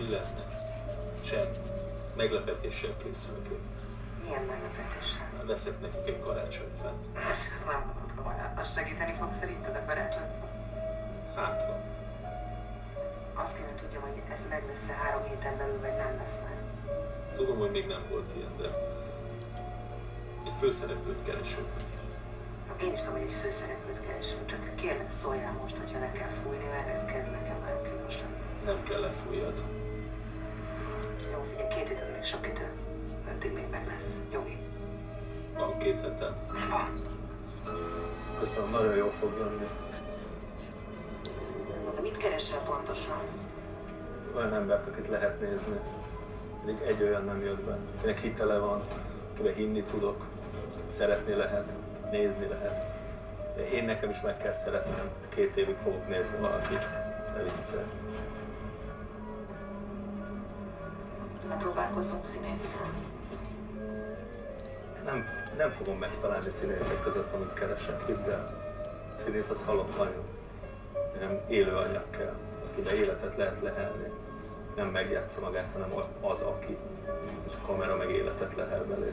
Mi lenne? Semmi. Meglepetéssel készülök én. Milyen meglepetéssel? Veszek nekik egy karácsonyfát. Ez nem mondod komolyan. Az segíteni fog szerinted a karácsonyfa? Hát van. Azt kéne tudjam, hogy ez meg lesz-e 3 héten belül, vagy nem lesz már. Tudom, hogy még nem volt ilyen, de egy főszereplőt keresünk. Én is tudom, hogy egy főszereplőt keresünk, csak kérlek szóljál most, hogyha le kell fújni, mert ez kezd nekem nagyon kínos lenni. Nem kell lefújjad. Jó, figyelj, 2 hét az még sok idő. Addig még meg lesz. Jogi. Van 2 hetem. Van. Köszönöm, nagyon jól fog jönni. De mit keresel pontosan? Olyan embert, akit lehet nézni. Pedig egy olyan nem jött be, akinek hitele van, akiben hinni tudok, szeretni lehet, nézni lehet. De én nekem is meg kell szeretnem, 2 évig fogok nézni valakit, ne viccelj. Ne próbálkozzunk színésszel. Nem fogom megtalálni színészek között, amit keresek, hidd el. Színész az halott nagyon. Nem élő anyag kell, akiben életet lehet lehelni. Nem megjátsza magát, hanem az, aki. És a kamera meg életet lehel belé.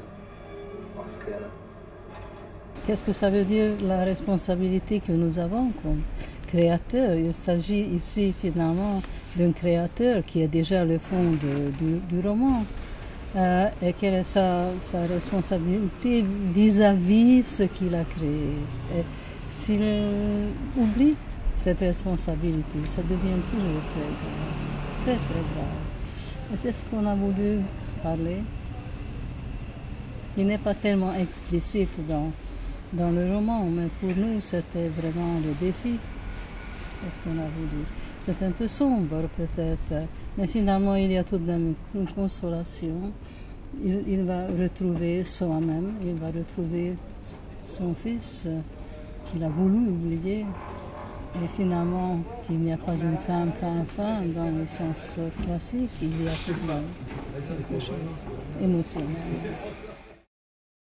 Az kéne. Qu'est-ce que ça veut dire la responsabilité que nous avons comme créateur? Il s'agit ici finalement d'un créateur qui est déjà le fond du roman. Et quelle est sa responsabilité vis-à-vis ce qu'il a créé. Et s'il oublie cette responsabilité, ça devient toujours très grave, très très grave. Et c'est ce qu'on a voulu parler. Il n'est pas tellement explicite dans le roman, mais pour nous c'était vraiment le défi. C'est ce qu'on a voulu. C'est un peu sombre peut-être, mais finalement il y a tout de même une consolation. Il va retrouver soi-même, il va retrouver son fils qu'il a voulu oublier. Et finalement, qu'il n'y a pas une fin dans le sens classique, il y a tout de même quelque chose d'émotionnel.